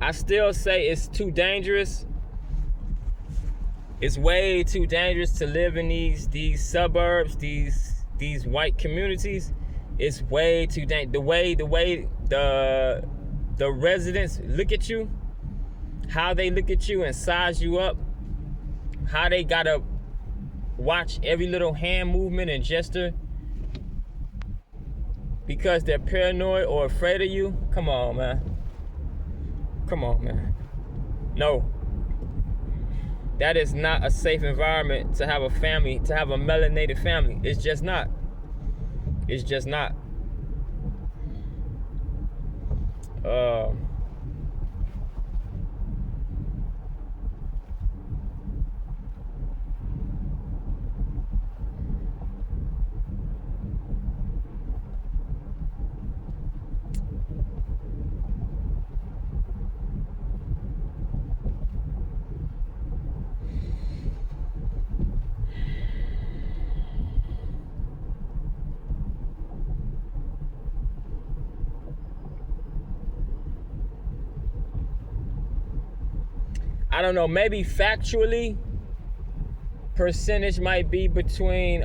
I still say it's too dangerous. It's way too dangerous to live in these suburbs, these white communities. It's way too dangerous. The way the residents look at you, how they look at you and size you up, how they gotta watch every little hand movement and gesture because they're paranoid or afraid of you. Come on, man. Come on, man. No. That is not a safe environment to have a family, to have a melanated family. It's just not. It's just not. I don't know, maybe factually, percentage might be between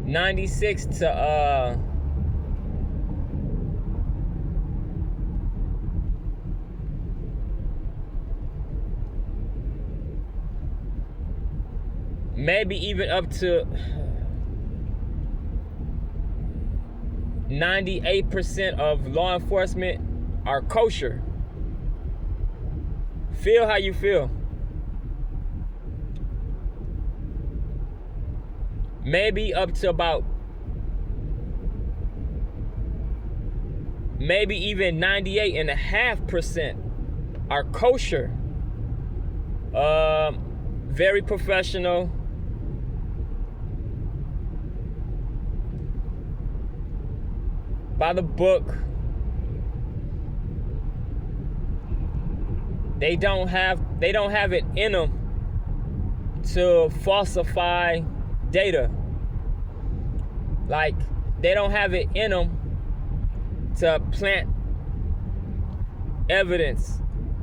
96 to maybe even up to 98% of law enforcement are kosher. Feel how you feel. Maybe up to about, maybe even 98.5% are kosher. Very professional. By the book. They don't have it in them to falsify data. Like, they don't have it in them to plant evidence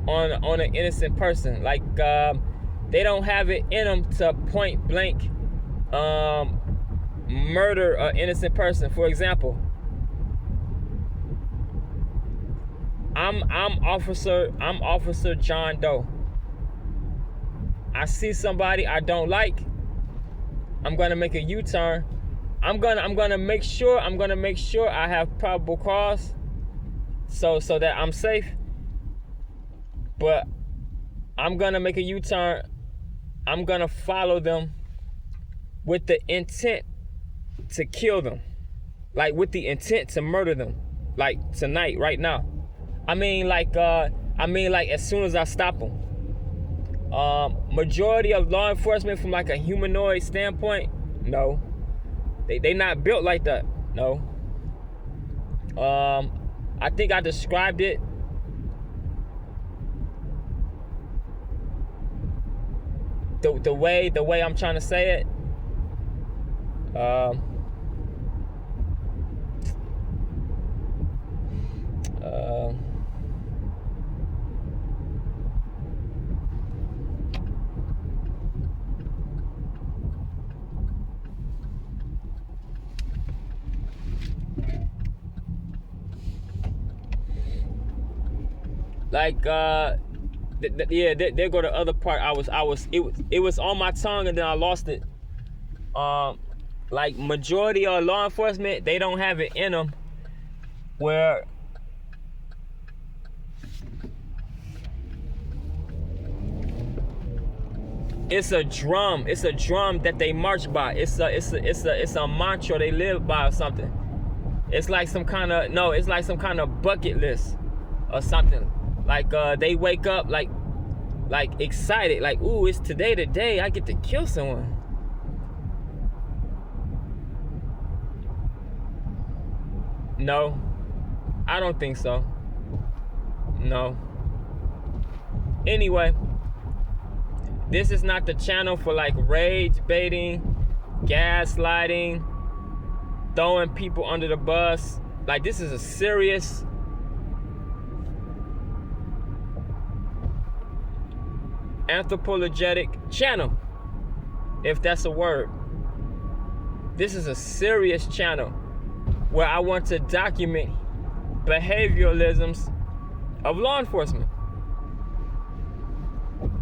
on an innocent person. Like, they don't have it in them to point blank murder an innocent person. For example, I'm Officer John Doe. I see somebody I don't like. I'm gonna make a U-turn. I'm gonna make sure I have probable cause, so that I'm safe. But I'm gonna make a U-turn. I'm gonna follow them with the intent to kill them, like with the intent to murder them, like tonight, right now. I mean, like as soon as I stop them. Majority of law enforcement, from like a humanoid standpoint, no, they not built like that. No. I think I described it. The way I'm trying to say it. Like there go the other part. It was on my tongue and then I lost it. Like majority of law enforcement, they don't have it in them where it's a drum that they march by. It's a mantra they live by or something. It's like some kind of bucket list or something. Like they wake up like excited, like, ooh, it's today the day I get to kill someone. No, I don't think so. No. Anyway, this is not the channel for like rage baiting, gaslighting, throwing people under the bus. Like, this is a serious anthropologetic channel, if that's a word. This is a serious channel where I want to document behavioralisms of law enforcement.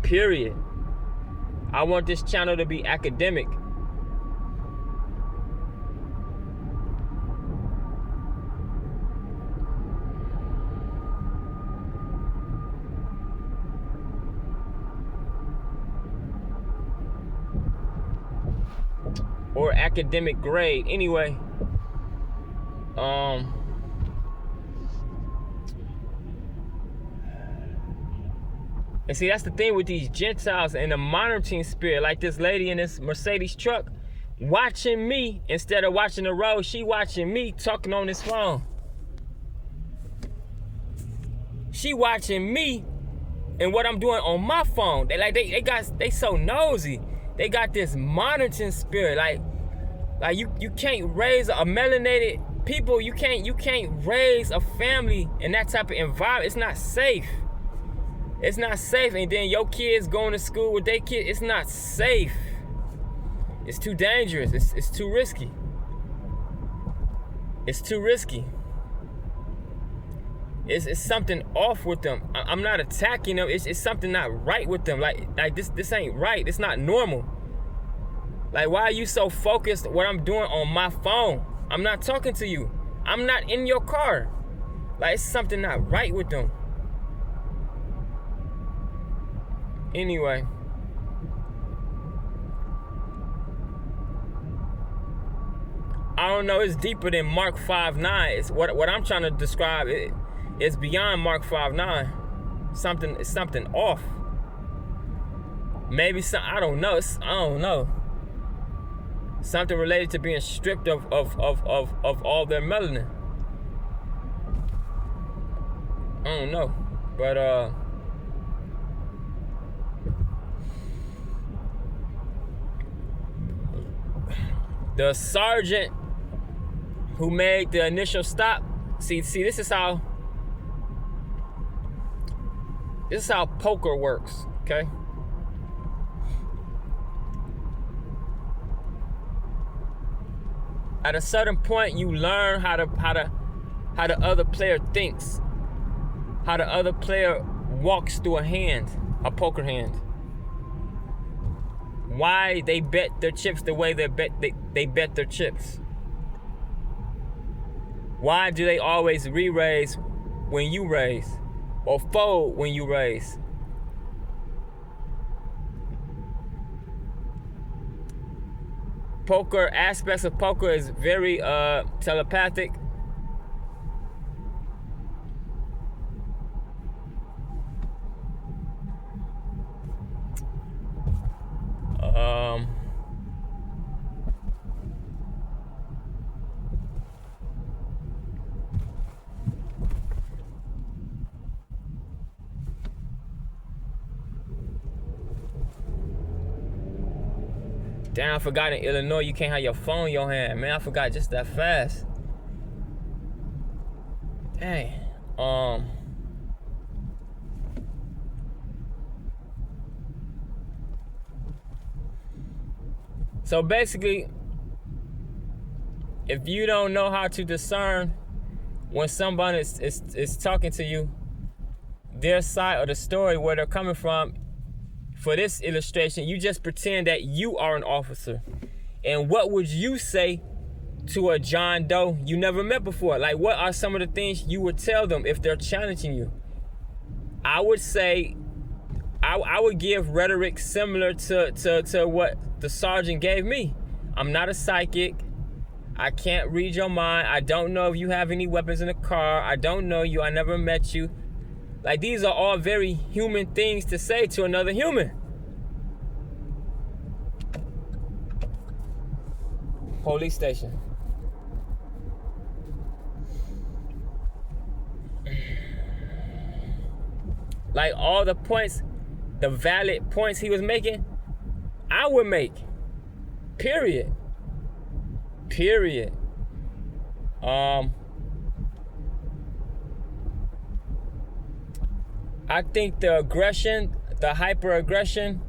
Period. I want this channel to be academic. Or academic grade. Anyway, and see, that's the thing with these Gentiles and the monitoring spirit. Like this lady in this Mercedes truck watching me instead of watching the road. She watching me talking on this phone. She watching me and what I'm doing on my phone. They so nosy. They got this monitoring spirit. Like you can't raise a melanated people. You can't raise a family in that type of environment. It's not safe. It's not safe. And then your kids going to school with their kids. It's not safe. It's too dangerous. It's too risky. It's too risky. It's something off with them. I'm not attacking them. It's something not right with them. Like this ain't right. It's not normal. Like, why are you so focused on what I'm doing on my phone? I'm not talking to you. I'm not in your car. Like, it's something not right with them. Anyway. I don't know. It's deeper than Mark 5:9. It's what I'm trying to describe. It's beyond Mark 5:9. It's something off. Maybe I don't know. I don't know. Something related to being stripped of all their melanin. I don't know. But the sergeant who made the initial stop, see this is how poker works, okay? At a certain point, you learn how the other player thinks, how the other player walks through a poker hand. Why they bet their chips the way they bet their chips. Why do they always re-raise when you raise, or fold when you raise? Poker, aspects of poker is very telepathic. Damn, I forgot in Illinois you can't have your phone in your hand. Man, I forgot just that fast. Dang. So basically, if you don't know how to discern when someone is talking to you, their side of the story, where they're coming from, for this illustration, you just pretend that you are an officer. And what would you say to a John Doe you never met before? Like, what are some of the things you would tell them if they're challenging you? I would say, I would give rhetoric similar to what the sergeant gave me. I'm not a psychic. I can't read your mind. I don't know if you have any weapons in the car. I don't know you. I never met you. Like, these are all very human things to say to another human. Police station. Like, all the points, the valid points he was making, I would make. Period. Period. I think the aggression, the hyper-aggression,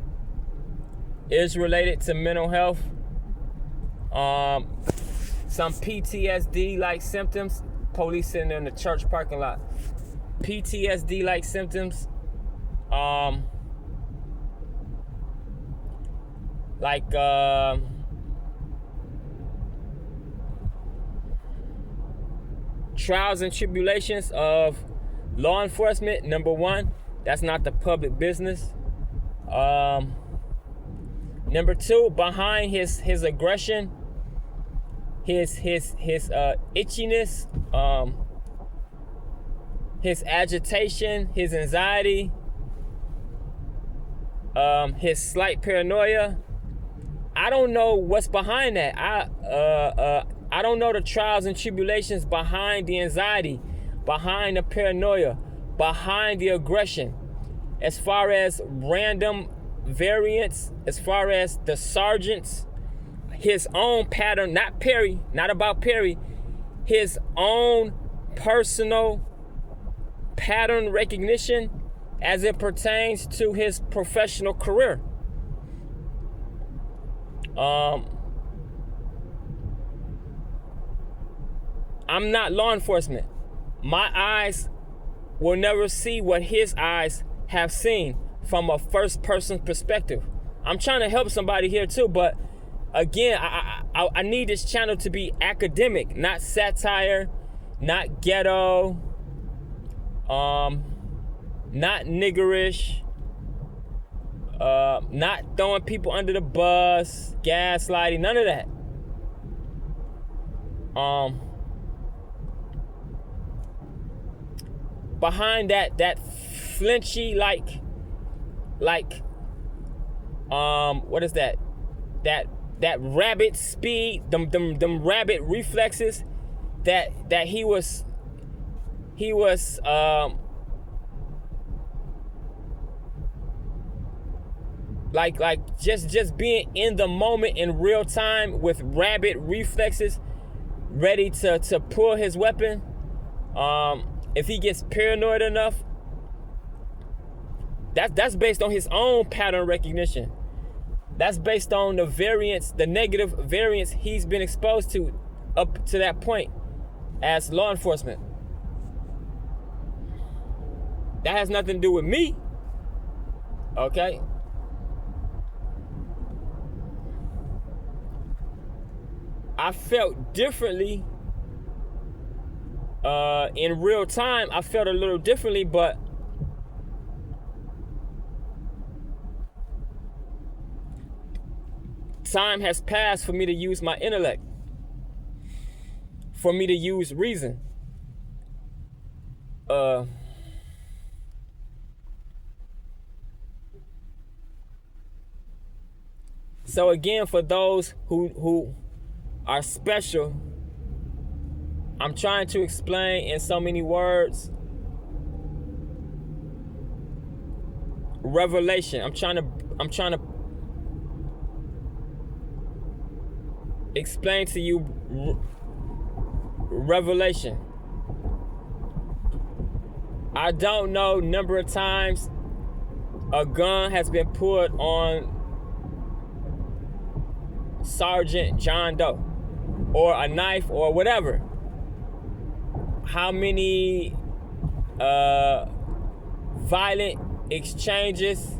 is related to mental health. Some PTSD-like symptoms. Police sitting in the church parking lot. PTSD-like symptoms. Trials and tribulations of law enforcement. Number one, that's not the public business. Number two, behind his aggression, his itchiness, his agitation, his anxiety, his slight paranoia. I don't know what's behind that. I don't know the trials and tribulations behind the anxiety, behind the paranoia, behind the aggression. As far as random variants, as far as the sergeant's, his own pattern, not Perry, not about Perry, his own personal pattern recognition as it pertains to his professional career. I'm not law enforcement. My eyes will never see what his eyes have seen from a first person perspective. I'm trying to help somebody here too, but again, I need this channel to be academic, not satire, not ghetto, not niggerish, not throwing people under the bus, gaslighting, none of that. Behind that flinchy like what is that? That rabbit speed, them rabbit reflexes that he was like just being in the moment in real time with rabbit reflexes, ready to pull his weapon. If he gets paranoid enough, that's based on his own pattern recognition. That's based on the variants, the negative variants he's been exposed to up to that point as law enforcement. That has nothing to do with me. Okay? I felt differently in real time. I felt a little differently, but time has passed for me to use my intellect, for me to use reason. So again, for those who are special, I'm trying to explain in so many words. Revelation. I'm trying to explain to you revelation. I don't know number of times a gun has been put on Sergeant John Doe, or a knife, or whatever. How many violent exchanges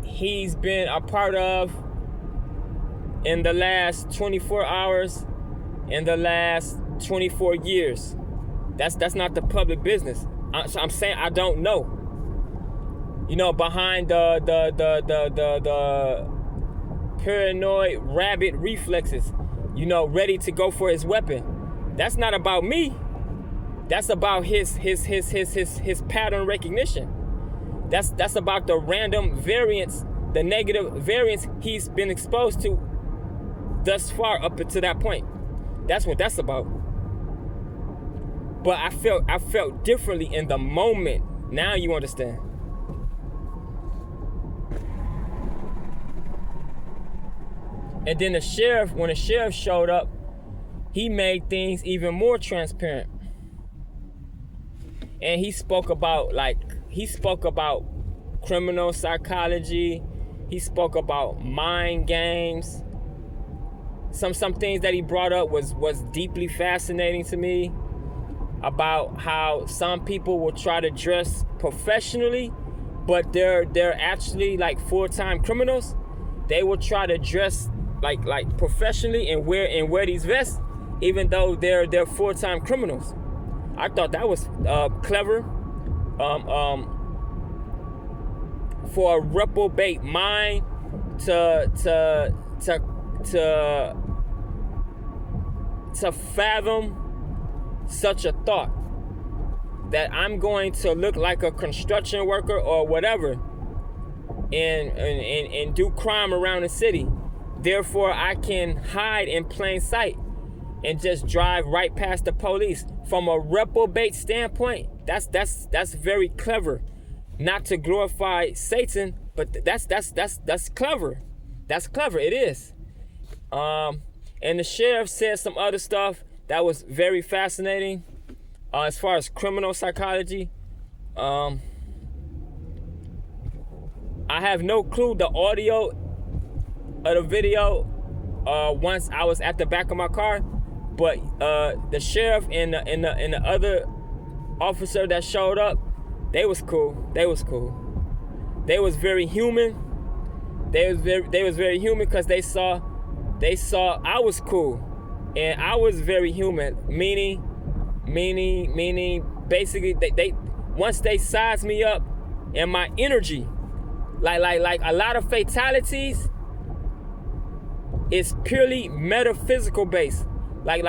he's been a part of in the last 24 hours, in the last 24 years. That's not the public business. I'm saying I don't know. You know, behind the paranoid rabbit reflexes, you know, ready to go for his weapon. That's not about me. That's about his pattern recognition. That's about the random variants, the negative variants he's been exposed to thus far up to that point. That's what that's about. But I felt differently in the moment. Now you understand. And then when the sheriff showed up, he made things even more transparent. and he spoke about criminal psychology. He spoke about mind games. Some things that he brought up was deeply fascinating to me, about how some people will try to dress professionally, but they're actually like full-time criminals. They will try to dress like professionally and wear these vests, even though they're full-time criminals. I thought that was clever. For a reprobate mind to fathom such a thought, that I'm going to look like a construction worker or whatever and do crime around the city, therefore I can hide in plain sight and just drive right past the police. From a reprobate standpoint, that's very clever. Not to glorify Satan, but that's clever. That's clever. It is. And the sheriff said some other stuff that was very fascinating, as far as criminal psychology. I have no clue the audio of the video once I was at the back of my car, but the sheriff and the other officer that showed up, they was cool. They was very human. They was very human because they saw I was cool, and I was very human. Meaning, basically they once they sized me up, and my energy, like a lot of fatalities, is purely metaphysical based. Like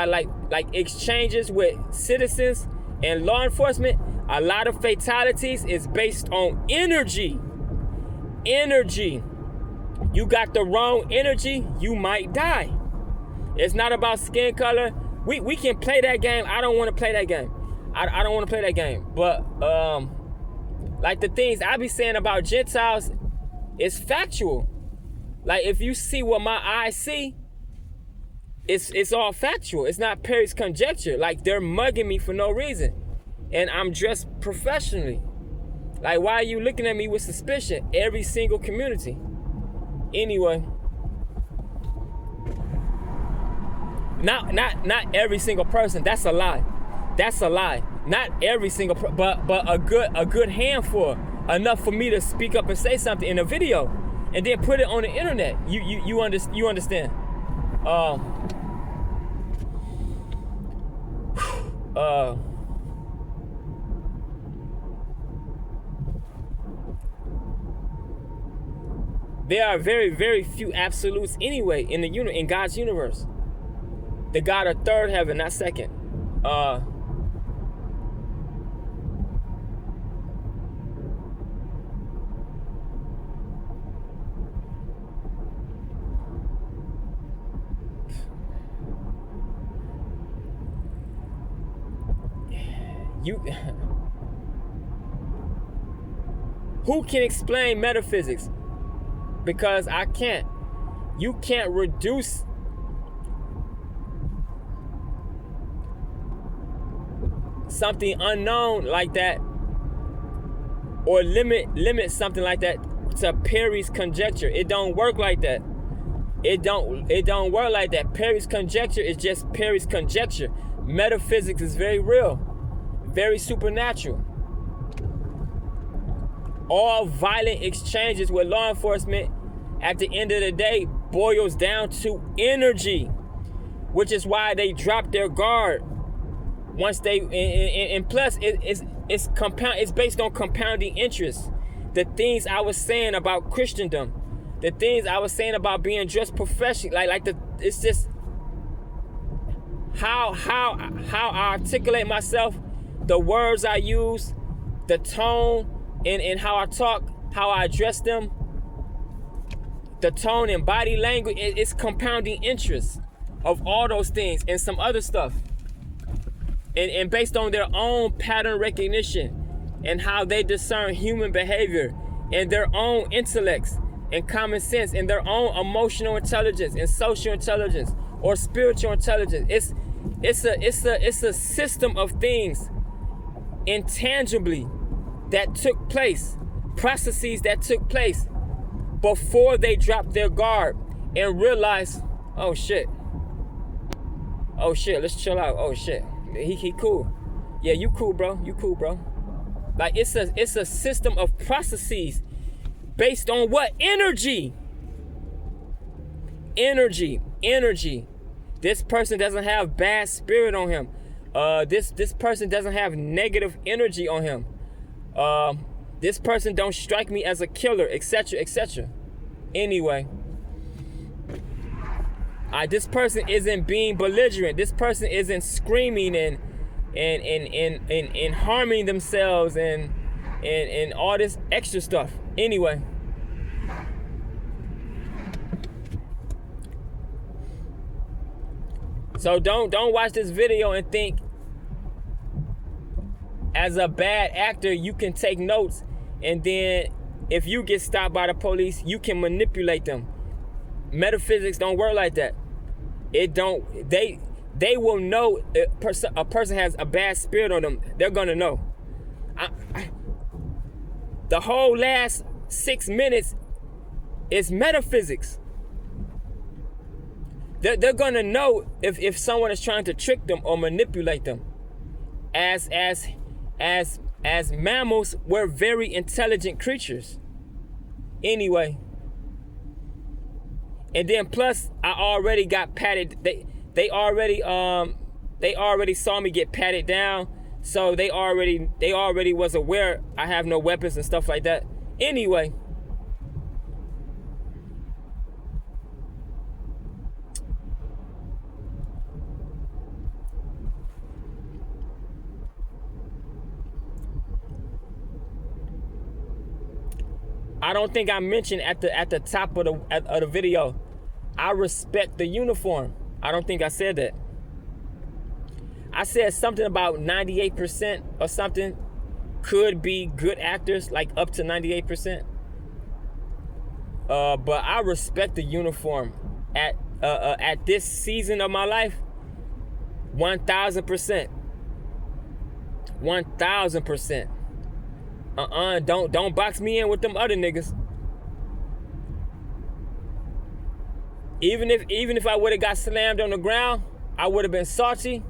exchanges with citizens and law enforcement. A lot of fatalities is based on energy. Energy. You got the wrong energy, you might die. It's not about skin color. We can play that game. I don't want to play that game. I don't want to play that game. But like the things I be saying about Gentiles is factual. Like if you see what my eyes see, it's all factual. It's not Perry's conjecture. Like they're mugging me for no reason. And I'm dressed professionally. Like, why are you looking at me with suspicion? Every single community. Anyway. Not every single person. That's a lie. That's a lie. Not every single but a good handful. Enough for me to speak up and say something in a video. And then put it on the internet. You understand. There are very, very few absolutes anyway in God's universe. The God of third heaven, not second. Who can explain metaphysics? Because I can't. You can't reduce something unknown like that, or limit something like that to Perry's conjecture. It don't work like that. It don't work like that. Perry's conjecture is just Perry's conjecture. Metaphysics is very real, very supernatural. All violent exchanges with law enforcement at the end of the day boils down to energy, which is why they drop their guard once they and plus it's based on compounding interest. The things I was saying about Christendom, the things I was saying about being dressed professionally, it's just how I articulate myself, the words I use, the tone, and how I talk, how I address them, the tone and body language. It's compounding interest of all those things and some other stuff. And based on their own pattern recognition and how they discern human behavior and their own intellects and common sense and their own emotional intelligence and social intelligence or spiritual intelligence. It's a system of things intangibly that took place, processes that took place before they dropped their guard and realized, oh shit, let's chill out. Oh shit, he cool. Yeah, you cool, bro. You cool, bro. Like it's a system of processes based on what? Energy. This person doesn't have bad spirit on him. This person doesn't have negative energy on him. This person don't strike me as a killer, etc., etc. Anyway, this person isn't being belligerent. This person isn't screaming and harming themselves and all this extra stuff. Anyway. So don't watch this video and think as a bad actor you can take notes, and then if you get stopped by the police you can manipulate them. Metaphysics don't work like that. It don't. They will know a person has a bad spirit on them. They're gonna know. The whole last 6 minutes is metaphysics. They're gonna know if someone is trying to trick them or manipulate them. As mammals, we're very intelligent creatures. Anyway. And then plus I already got patted. They already saw me get patted down. So they already was aware I have no weapons and stuff like that. Anyway. I don't think I mentioned at the top of the video, I respect the uniform. I don't think I said that. I said something about 98% or something could be good actors, like up to 98%. But I respect the uniform at this season of my life. 1,000%. 1,000%. Don't box me in with them other niggas. Even if I would have got slammed on the ground, I would have been salty.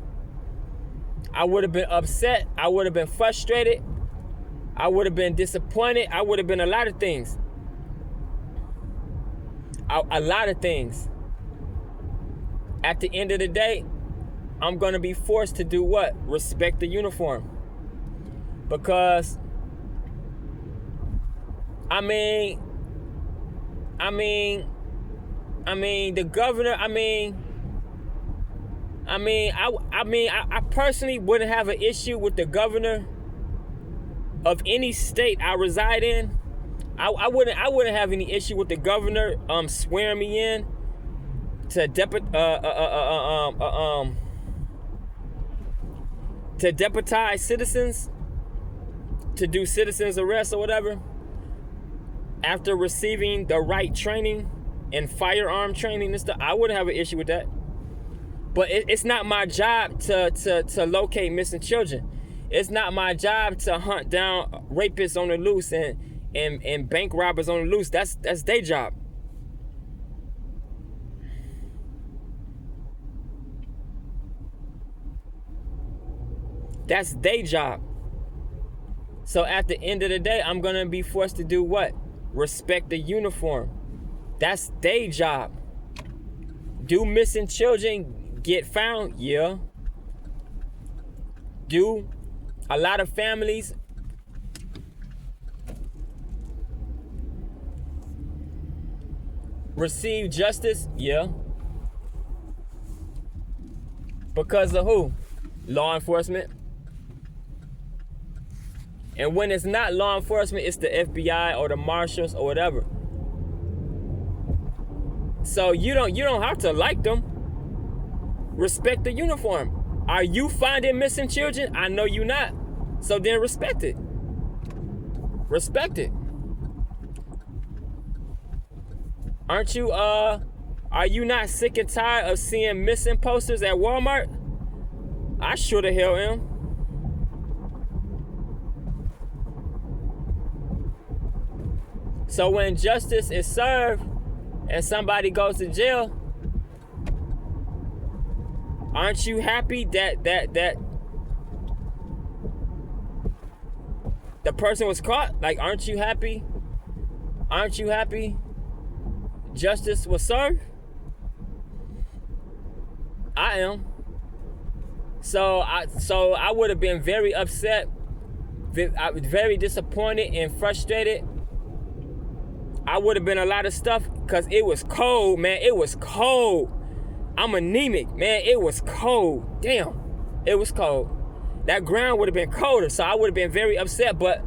I would have been upset. I would have been frustrated. I would have been disappointed. I would have been a lot of things. A lot of things. At the end of the day, I'm gonna be forced to do what? Respect the uniform. Because I mean, the governor, I personally wouldn't have an issue with the governor of any state I reside in. I wouldn't have any issue with the governor swearing me in to deputize citizens, to do citizens arrest or whatever, after receiving the right training and firearm training and stuff. I wouldn't have an issue with that. But it's not my job to locate missing children. It's not my job to hunt down rapists on the loose and bank robbers on the loose. That's their job. That's their job. So at the end of the day, I'm gonna be forced to do what? Respect the uniform. That's their job. Do missing children get found? Yeah. Do a lot of families receive justice? Yeah. Because of who? Law enforcement. And when it's not law enforcement, it's the FBI or the marshals or whatever. So you don't have to like them. Respect the uniform. Are you finding missing children? I know you not. So then respect it. Respect it. Aren't you are you not sick and tired of seeing missing posters at Walmart? I sure the hell am. So when justice is served and somebody goes to jail, aren't you happy that the person was caught? Like, aren't you happy? Aren't you happy justice was served? I am. So I would have been very upset, very disappointed and frustrated. I would have been a lot of stuff because it was cold, man. It was cold. I'm anemic, man. It was cold. Damn. It was cold. That ground would have been colder, so I would have been very upset. But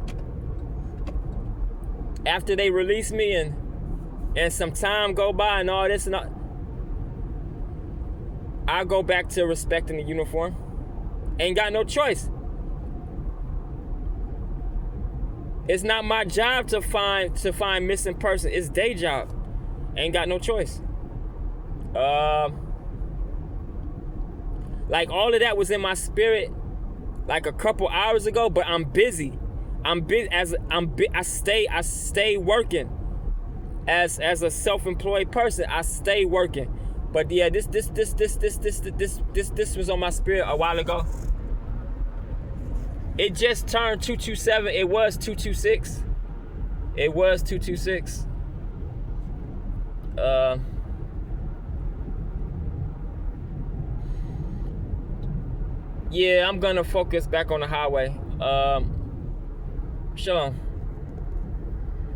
after they released me and some time go by and all this and all, I go back to respecting the uniform. Ain't got no choice. It's not my job to find missing person. It's their job. Ain't got no choice. Like all of that was in my spirit like a couple hours ago, but I'm busy. I stay working as a self-employed person. I stay working. But yeah, this was on my spirit a while ago. It just turned 227. It was 226. It was 226. Yeah, I'm gonna focus back on the highway. Shalom.